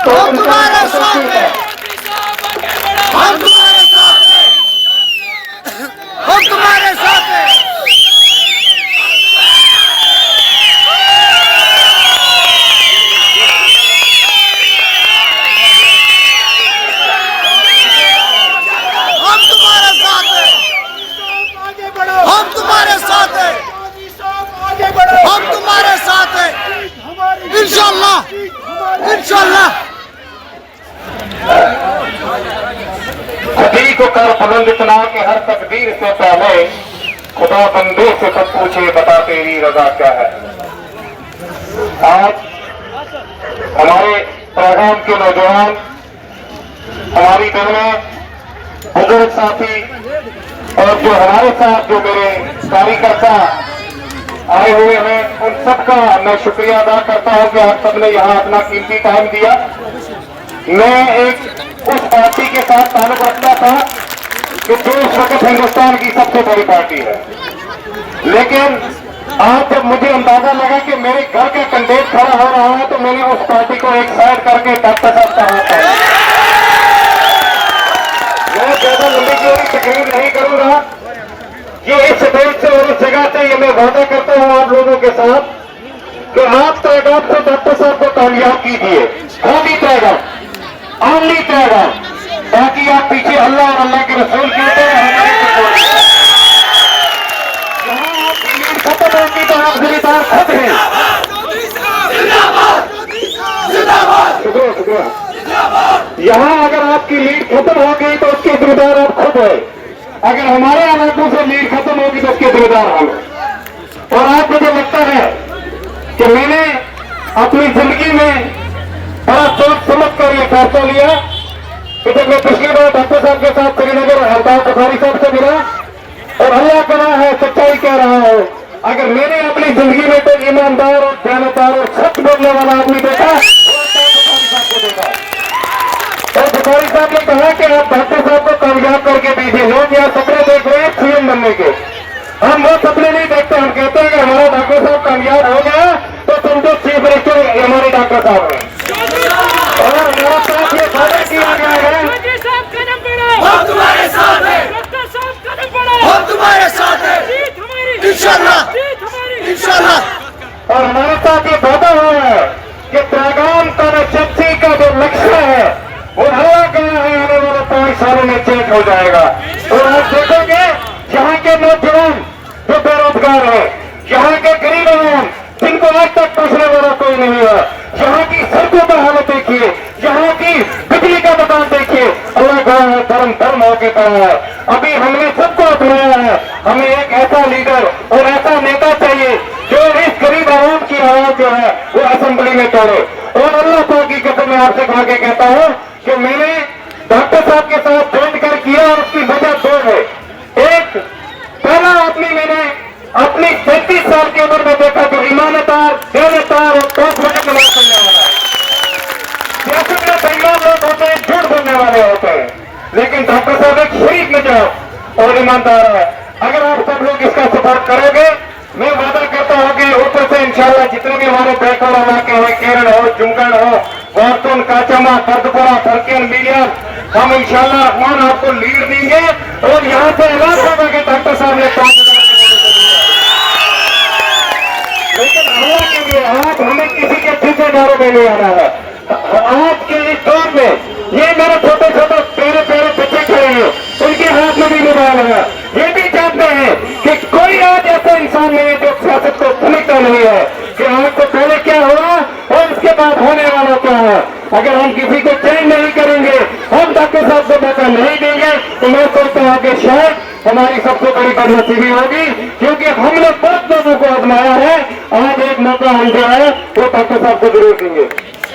तो तुम्हारे साथ हैं, हम तुम्हारे साथ हैं, हम तुम्हारे साथ हैं। हम तुम्हारे साथ हैं, हम तुम्हारे साथ हैं, हम तुम्हारे साथ हैं, इंशाल्लाह इंशाल्लाह। सभी को कर बुलंद इतना कि हर तकदीर से पहले खुदा बंदे से सब पूछे बता तेरी रजा क्या है। आज हमारे प्रोग्राम के नौजवान, हमारी बहनें, बुजुर्ग साथी और जो हमारे साथ जो मेरे कार्यकर्ता आए हुए हैं, उन सबका मैं शुक्रिया अदा करता हूं कि आप सबने यहाँ अपना कीमती टाइम दिया। मैं एक उस पार्टी के साथ ताल्लुक रखता था कि जो इस वक्त हिंदुस्तान की सबसे बड़ी पार्टी है, लेकिन आज जब मुझे अंदाजा लगा कि मेरे घर का कैंडिडेट खड़ा हो रहा है तो मैंने उस पार्टी को एक साइड करके डॉक्टर साहब का हाथ है। मैं ज्यादा लंबी चौड़ी तकरीर नहीं करूंगा। ये इस देश से और इस जगह से ये मैं वादा करता हूं आप लोगों के साथ कि आप तादाद से डॉक्टर साहब को कामयाब कीजिए। ओनली तादाद, ओनली तादाद, ताकि आप पीछे अल्लाह और अल्लाह के रसूल की खत्म होगी तो आप जिम्मेदार खुद हैं। शुक्रिया शुक्रिया। यहाँ अगर आपकी लीड खत्म हो गई तो उसके जिम्मेदार आप खुद है। अगर हमारे इलाकों से लीड खत्म होगी तो उसके जिम्मेदार हम। और आज मुझे लगता है कि मैंने अपनी जिंदगी में बड़ा सोच समझ कर ये फैसला लिया कि जब मैं पिछली बार डॉक्टर साहब के साथ श्रीनगर हरदार बुखारी साहब से मिला और अल्लाह करा है, सच्चाई कह रहा है, अगर मैंने अपनी जिंदगी में कोई ईमानदार और दयानदार और सच बोलने वाला आदमी देखा तो देखा। और बुखारी साहब ने कहा कि आप डॉक्टर साहब को कामयाब करके दीजिए। लोग यहाँ सपने देख रहे हैं सीएम बनने के, हम वो सपने नहीं देखते। हम कहते हैं कि हमारा डॉक्टर साहब कामयाब हो गया तो समझो चीफ मिनिस्टर हमारे डॉक्टर साहब हैं। और हमारे साथ ये वादा किया गया है, हम तुम्हारे साथ हैं, हम तुम्हारे साथ हैं, इंशाल्लाह इंशाल्लाह। और हमारे साथ ये वादा हुआ है कि प्रोग्राम कॉन्स्टिट्यूंसी का जो लक्ष्य है वो अल्लाह का है, आने वाले 5 सालों में चेंज हो जाएगा। और आप देखोगे यहाँ के नौजवान जो बेरोजगार है, यहाँ के गरीब आवाम जिनको आज तक पूछने वाला कोई नहीं है, यहाँ की सड़कों पर हालत देखिए, यहाँ की बिजली का दुकान देखिए, अल्लाह का है धर्म धर्म होके पड़ा है। अभी हमने सबको अपनाया है। हमें एक ऐसा लीडर और ऐसा नेता चाहिए जो इस गरीब आवाम की आवाज जो है वो असेंबली में तोड़े। और अल्लाह पाक की कसम मैं आपसे कहा के कहता हूँ कि मैंने डॉक्टर साहब के साथ ज्वाइन कर किया और उसकी वजह 2 है। एक, पहला आदमी मैंने अपनी 35 साल की उम्र में देखा जो ईमानदार, देनदार और ठोस वक्त नमाज पढ़ने वाला है। सियासत में बेईमान लोग होते हैं, झूठ बोलने वाले होते हैं, लेकिन डॉक्टर साहब एक शरीफ मिजाज और ईमानदार है। अगर आप सब लोग इसका सपोर्ट करोगे, मैं वादा करता हूँ कि ऊपर से इंशाल्लाह जितने भी हमारे बैकवर्ड इलाके हैं, केरल हो, जुमगढ़ हो, वार्तून, काचमा, फर्दपुरा, फरकेन, मीडिया, हम इंशाल्लाह रहमान आपको लीड देंगे। और यहाँ से ऐलान होगा कि डॉक्टर साहब ने 5,000 लेकिन अल्लाह के लिए आप हमें किसी के पीछे नारों में नहीं आना है। आज के इस दौर में ये मेरे छोटे छोटे प्यारे प्यारे बच्चे खड़े हैं, उनके हाथ में भी मोबाइल है। ये भी जानते हैं कि कोई आज ऐसा इंसान नहीं है जो सियासत को समझता नहीं है कि आज से पहले क्या हुआ और इसके बाद होने वाला क्या है। अगर हम किसी को चेंज नहीं करेंगे, हम डॉक्टर साहब को मौका नहीं देंगे, तो मैं सोचता हूँ कि शायद हमारी सबसे बड़ी बदनसीबी होगी, क्योंकि हमने बहुत लोगों को आजमाया है। आज एक मौका हम जो है वो डॉक्टर साहब को जरूर देंगे।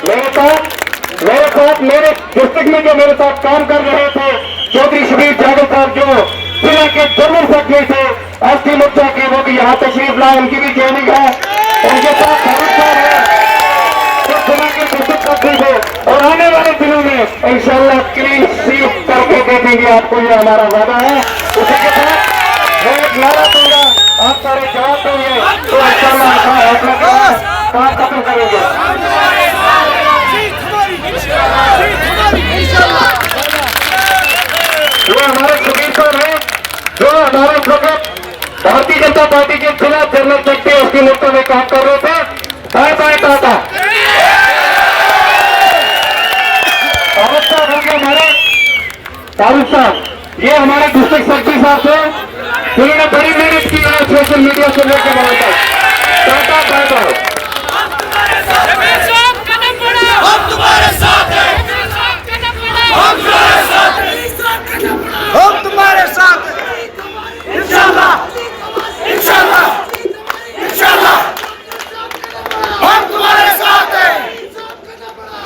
मेरे साथ मेरे डिस्ट्रिक्ट में जो मेरे साथ काम कर रहे थे चौधरी शबीर जावेद साहब जो जिले के जनरल सेक्रेटरी थे एसटी मोर्चा के, वो भी यहाँ तशरीफ लाए, उनकी भी ट्रेनिंग है। उनके साथ और आने वाले दिनों में इंशाल्लाह क्लीन स्वीप करके दे देंगे आपको, ये हमारा वादा है। उसी के साथ मैं एक नारा दूंगा, आप सारे जवाब देंगे तो इंशाल्लाह काम खत्म करेंगे। व्यक्ति उसकी मुद्दों में काम कर रहे थे। Bye bye Tata. तारुक साहब हो गए हमारे, तारुक साहब ये हमारे डिस्ट्रिक्ट सेक्रेटरी साहब थे, उन्होंने बड़ी मेहनत की है सोशल मीडिया से लेकर वहां तक। Tata bye bye. हम तुम्हारे साथ हैं, हम तुम्हारे साथ हैं, हम तुम्हारे साथ हैं, इंशाल्लाह, इंशाल्लाह, इंशाल्लाह, हम तुम्हारे साथ हैं,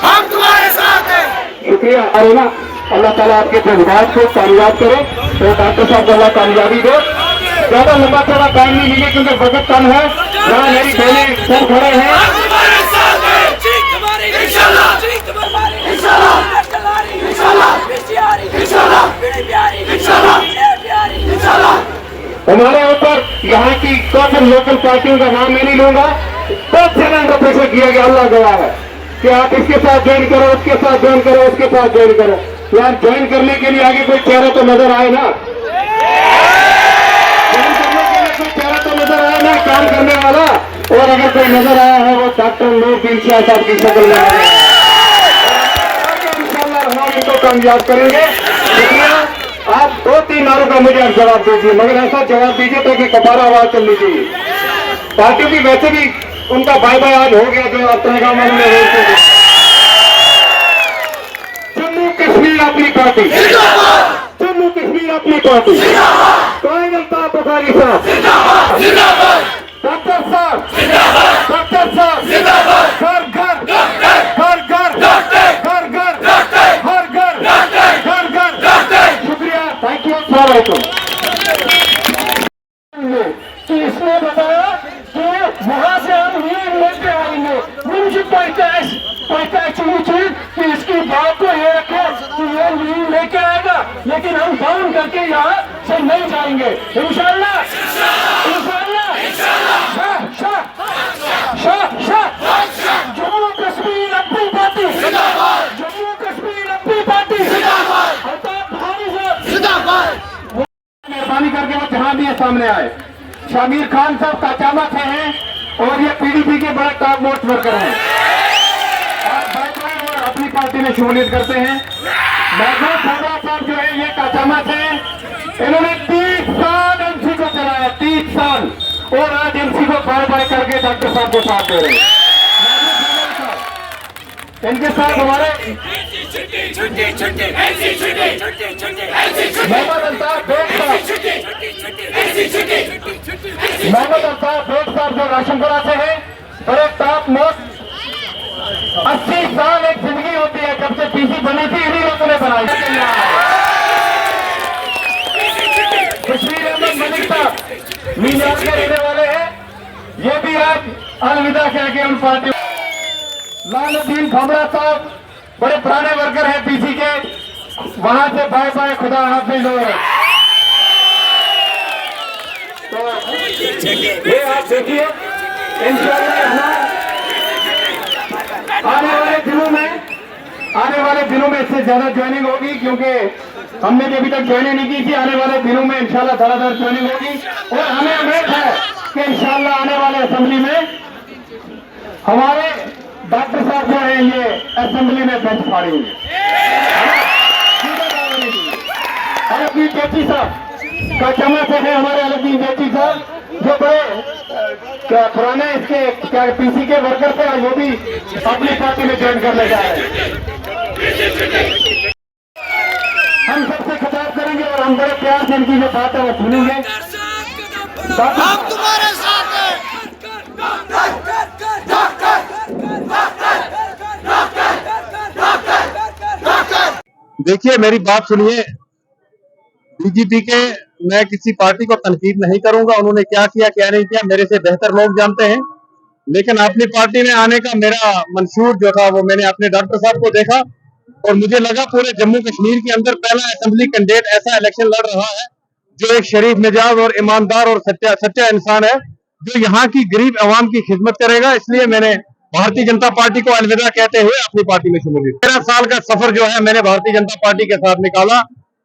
हम तुम्हारे साथ हैं। शुक्रिया अरुणा, अल्लाह ताला आपके जज्बात को कामयाब करे, तो डॉक्टर साहब को अल्लाह कामयाबी दो। ज्यादा लंबा चौड़ा टाइम नहीं मिले क्योंकि वक्त कम है। यहाँ मेरी बहनें सब खड़े हैं। हमारे ऊपर यहाँ की कुछ लोकल पार्टियों का नाम मैं नहीं लूंगा, बहुत जगह का प्रेशर किया गया, अल्लाह गवाह है कि आप इसके साथ ज्वाइन करो, उसके साथ ज्वाइन करो, उसके साथ ज्वाइन करो। यार ज्वाइन करने के लिए आगे कोई चेहरा तो नजर आए ना, ज्वाइन करने के लिए कोई चेहरा तो नजर आए ना काम करने वाला। और अगर कोई नजर आया है वो डॉक्टर नूरुद्दीन शाह साहब की शक्ल में है। इंशाल्लाह हम इनको कामयाब करेंगे। शुक्रिया। आप 2-3 नारों का मुझे आप जवाब दीजिए, मगर ऐसा जवाब दीजिए ताकि कबारा आवाज चलनी चाहिए। पार्टियों की वैसे भी उनका बाय बाय आज हो गया जो अपने गांव में उन्होंने रोक दिया। जम्मू कश्मीर अपनी पार्टी, जम्मू कश्मीर अपनी पार्टी, कायम अल्ताफ बुखारी साहब, डॉक्टर साहब, डॉक्टर साहब, घर घर घर घर घर घर हर घर घर घर। शुक्रिया, थैंक यू, अस्सलाम वालेकुम। तो इसने बताया कि वहां से हम लीड लेके आएंगे। मुझे पता चीज कि इसकी बात को ये रखे कि ये लीड लेके आएगा, लेकिन हम डाउन करके यहाँ से नहीं जाएंगे इंशाल्लाह, इंशाल्लाह, शाह शाह शाह शाह। जम्मू कश्मीर अपनी पार्टी, जम्मू कश्मीर अपनी पार्टी, अल्ताफ बुखारी साहब मेहरबानी करके वो जहां भी सामने आए। शामिर खान साहब काचामा से हैं और ये पीडीपी के बड़े टॉप मोस्ट वर्कर हैं और बैकवर्ड और अपनी पार्टी में शमूलियत करते हैं। महबूब खबरा साहब जो है ये काचामा से हैं, इन्होंने 30 साल एमसी को चलाया, 30 साल, और आज एमसी को बाय बाय करके डॉक्टर साहब को साथ दे रहे हैं। महबूब खबरा साहब, इनके साथ हमारे मोहम्मद अल्ताफ बेग साहब, मोहम्मद अल्ताफ बेग साहब जो राशनपुरा से है, बड़े टॉप मोस्ट। 80 साल एक जिंदगी होती है, जब से पीसी बनी थी इन्हीं लोगों ने बनाई। कश्मीर अहमद मलिक साहब न्यूयॉर्क के रहने वाले हैं, ये भी आज अलविदा कह के उन पार्टी। लालुद्दीन खमरा साहब बड़े पुराने वर्कर हैं पीसी के, वहां से बाय बाय, खुदा हाफिज। तो ये आप देखिए इंशाअल्लाह आने वाले दिनों में इससे ज्यादा ज्वाइनिंग होगी, क्योंकि हमने भी अभी तक ज्वाइनिंग नहीं की थी। आने वाले दिनों में इंशाअल्लाह धड़ाधड़ ज्वाइनिंग होगी और हमें उम्मीद है कि इंशाअल्लाह आने वाले असेंबली में हमारे डॉक्टर साहब जो है ये असेंबली में बेंच फाड़ेंगे। अलगदीन बेची साहब काचामा से है हमारे अलगदीन बेची साहब, जो बड़े पुराने इसके क्या पीसी के वर्कर थे, वो भी अपनी पार्टी में ज्वाइन करने जा रहे हैं। हम सबसे खिताब करेंगे और हम बड़े प्यार से इनकी जो बात है वो सुनेंगे। हम तुम्हारे साथ हैं। देखिए मेरी बात सुनिए, बीजेपी के मैं किसी पार्टी को तनकीद नहीं करूंगा, उन्होंने क्या किया क्या नहीं किया मेरे से बेहतर लोग जानते हैं। लेकिन अपनी पार्टी में आने का मेरा मंशूर जो था वो मैंने अपने डॉक्टर साहब को देखा और मुझे लगा पूरे जम्मू कश्मीर के अंदर पहला असेंबली कैंडिडेट ऐसा इलेक्शन लड़ रहा है जो एक शरीफ मिजाज और ईमानदार और सच्चा इंसान है, जो यहाँ की गरीब आवाम की खिदमत करेगा। इसलिए मैंने भारतीय जनता पार्टी को अलविदा कहते हुए अपनी पार्टी में शमूलियत। 13 साल का सफर जो है मैंने भारतीय जनता पार्टी के साथ निकाला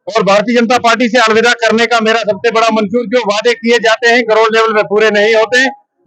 और भारतीय जनता पार्टी से अलविदा करने का मेरा सबसे बड़ा मंशूर, जो वादे किए जाते हैं ग्राउंड लेवल में पूरे नहीं होते।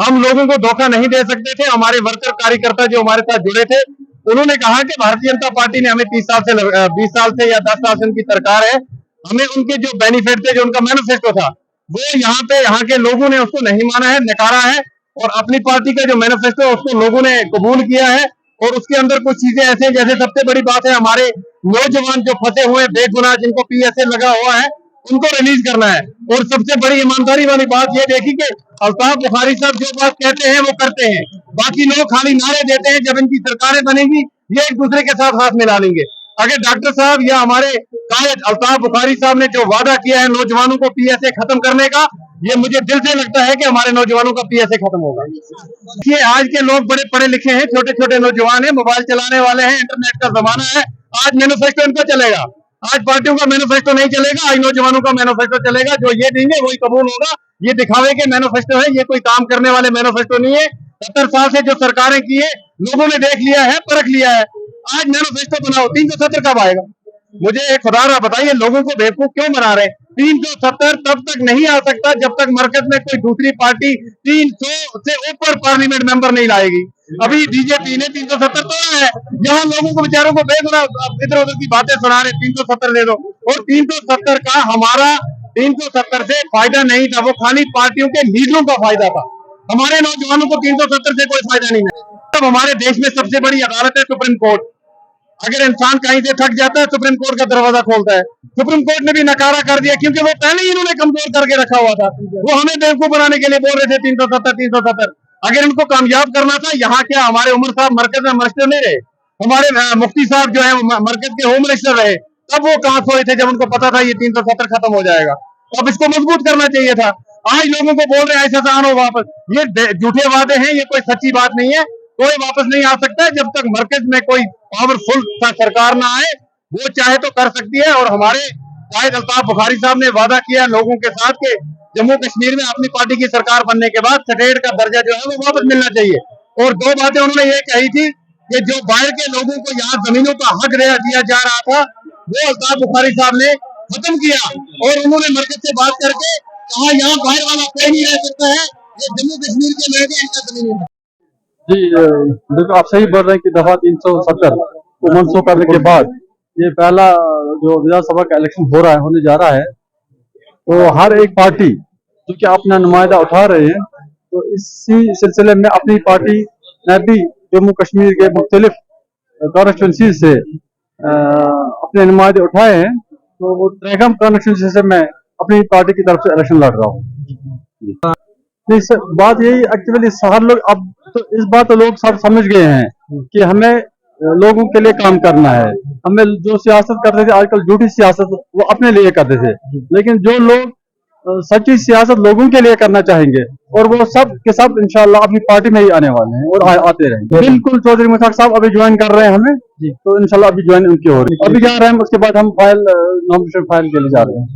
हम लोगों को धोखा नहीं दे सकते थे। हमारे वर्कर कार्यकर्ता जो हमारे साथ जुड़े थे, उन्होंने कहा कि भारतीय जनता पार्टी ने हमें 30 साल से 20 साल से या 10 साल से उनकी सरकार है, हमें उनके जो बेनिफिट थे, जो उनका मैनिफेस्टो था, वो यहाँ के लोगों ने उसको नहीं माना है, नकारा है। और अपनी पार्टी का जो मैनिफेस्टो है उसको लोगों ने कबूल किया है। और उसके अंदर कुछ चीजें ऐसे हैं, जैसे सबसे बड़ी बात है, हमारे नौजवान जो फंसे हुए बेगुनाह, जिनको पीएसए लगा हुआ है, उनको रिलीज करना है। और सबसे बड़ी ईमानदारी वाली बात ये देखी कि अल्ताफ बुखारी साहब जो बात कहते हैं वो करते हैं। बाकी लोग खाली नारे देते हैं। जब इनकी सरकारें बनेंगी, ये एक दूसरे के साथ हाथ मिला लेंगे। अगर डॉक्टर साहब या हमारे कायद अल्ताफ बुखारी साहब ने जो वादा किया है नौजवानों को पीएसए खत्म करने का, ये मुझे दिल से लगता है कि हमारे नौजवानों का पीएसए खत्म होगा। देखिए, आज के लोग बड़े पढ़े लिखे हैं, छोटे छोटे नौजवान हैं, मोबाइल चलाने वाले हैं, इंटरनेट का जमाना है। आज मैनिफेस्टो इनका चलेगा, आज पार्टियों का मैनिफेस्टो नहीं चलेगा, आज नौजवानों का मैनिफेस्टो चलेगा। जो ये देंगे वही कबूल होगा। ये दिखावे के मैनिफेस्टो है, ये कोई काम करने वाले मैनिफेस्टो नहीं है। 70 साल से जो सरकारें की है, लोगों ने देख लिया है, परख लिया है। आज मैनिफेस्टो बनाओ, 370 कब आएगा? मुझे एक खुदारा बताइए, लोगों को बेवकूफ क्यों बना रहे हैं? 370 तब तक नहीं आ सकता जब तक मरकज में कोई दूसरी पार्टी 300 से ऊपर पार्लियामेंट मेंबर नहीं लाएगी। अभी बीजेपी ने 370 तोड़ा है। यहाँ लोगों को बेचारों को बेगुनाह इधर उधर की बातें सुना रहे, 370 दे दो। और 370 का हमारा 370 से फायदा नहीं था, वो खाली पार्टियों के लीडरों का फायदा था। हमारे नौजवानों को 370 से कोई फायदा नहीं है। तब हमारे देश में सबसे बड़ी अदालत है सुप्रीम कोर्ट। अगर इंसान कहीं से थक जाता है, सुप्रीम कोर्ट का दरवाजा खोलता है। सुप्रीम कोर्ट ने भी नकारा कर दिया, क्योंकि वो पहले ही इन्होंने कमजोर करके रखा हुआ था। वो हमें बेवकूफ बनाने के लिए बोल रहे थे 370। अगर इनको कामयाब करना था, यहाँ क्या हमारे उमर साहब मरकज में मिनिस्टर नहीं रहे? हमारे मुफ्ती साहब जो है मरकज के होम मिनिस्टर रहे। तब वो कहां सोए थे जब उनको पता था ये 370 खत्म हो जाएगा? अब इसको मजबूत करना चाहिए था। आज लोगों को बोल रहे हैं ऐसा आनो वापस, ये झूठे वादे हैं, ये कोई सच्ची बात नहीं है। कोई वापस नहीं आ सकता है जब तक मरकज में कोई पावरफुल सरकार ना आए। वो चाहे तो कर सकती है। और हमारे कायद अल्ताफ बुखारी साहब ने वादा किया लोगों के साथ कि जम्मू कश्मीर में अपनी पार्टी की सरकार बनने के बाद स्टेट का दर्जा जो है वो वापस मिलना चाहिए। और 2 बातें उन्होंने ये कही थी कि जो बाहर के लोगों को यहाँ जमीनों का हक दिया जा रहा था, वो अल्ताफ बुखारी साहब ने खत्म किया। और उन्होंने मरकज से बात करके कहा यहाँ बाहर वाला कोई नहीं रह सकता है, ये जम्मू कश्मीर के लोग हैं, इनका जमीन है। जी बिल्कुल आप सही बोल रहे हैं कि दफा 370 को मनसूख करने के बाद ये पहला जो विधानसभा का इलेक्शन होने जा रहा है, तो हर एक पार्टी जो कि अपना नुमाइंदा उठा रहे हैं, तो इसी सिलसिले में अपनी पार्टी ने भी जम्मू कश्मीर के मुख्तलिफ कॉन्स्टिट्यूंसी से अपने नुमाइंदे उठाए हैं। तो वो त्रेगम कॉन्स्टिट्यूंसी से मैं अपनी पार्टी की तरफ से इलेक्शन लड़ रहा हूँ। बात यही एक्चुअली हर लोग अब तो इस बात तो लोग सब समझ गए हैं कि हमें लोगों के लिए काम करना है। हमें जो सियासत करते थे आजकल झूठी सियासत वो अपने लिए करते थे, लेकिन जो लोग सच्ची सियासत लोगों के लिए करना चाहेंगे और वो सब के सब इंशाल्लाह अपनी पार्टी में ही आने वाले हैं और आते रहेंगे। बिल्कुल चौधरी मुश्ताक साहब अभी ज्वाइन कर रहे हैं हमें, तो इंशाल्लाह अभी ज्वाइन उनकी हो रही है। अभी जा रहे हैं, उसके बाद हम नॉमिनेशन फाइल के लिए जा रहे हैं।